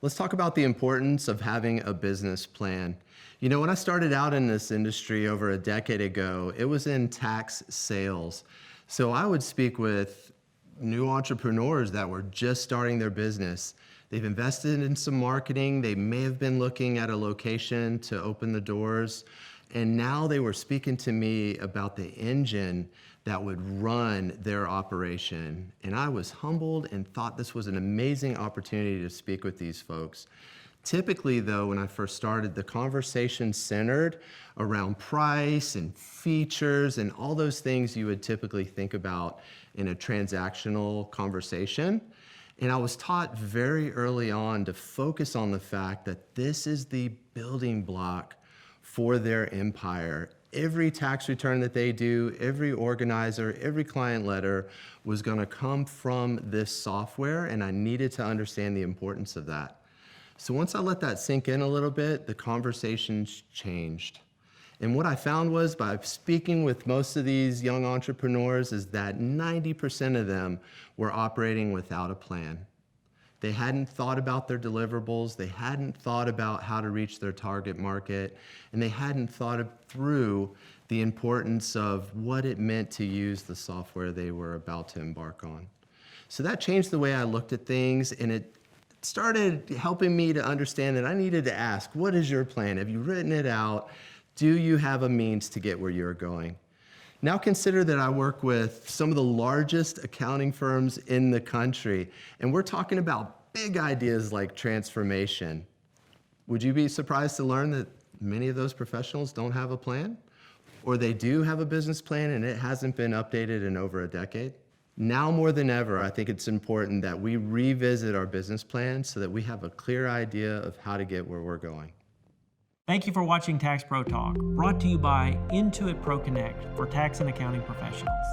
Let's talk about the importance of having a business plan. You know, when I started out in this industry over a decade ago, it was in tax sales. So I would speak with new entrepreneurs that were just starting their business. They've invested in some marketing. They may have been looking at a location to open the doors. And now they were speaking to me about the engine that would run their operation. And I was humbled and thought this was an amazing opportunity to speak with these folks. Typically, though, when I first started, the conversation centered around price and features and all those things you would typically think about in a transactional conversation. And I was taught very early on to focus on the fact that this is the building block for their empire. Every tax return that they do, every organizer, every client letter was going to come from this software, and I needed to understand the importance of that. So once I let that sink in a little bit, the conversations changed. And what I found was, by speaking with most of these young entrepreneurs, is that 90% of them were operating without a plan. They hadn't thought about their deliverables, they hadn't thought about how to reach their target market, and they hadn't thought through the importance of what it meant to use the software they were about to embark on. So that changed the way I looked at things, and it started helping me to understand that I needed to ask, what is your plan? Have you written it out? Do you have a means to get where you're going? Now consider that I work with some of the largest accounting firms in the country, and we're talking about big ideas like transformation. Would you be surprised to learn that many of those professionals don't have a plan? Or they do have a business plan and it hasn't been updated in over a decade? Now more than ever, I think it's important that we revisit our business plan so that we have a clear idea of how to get where we're going. Thank you for watching Tax Pro Talk, brought to you by Intuit Pro Connect for tax and accounting professionals.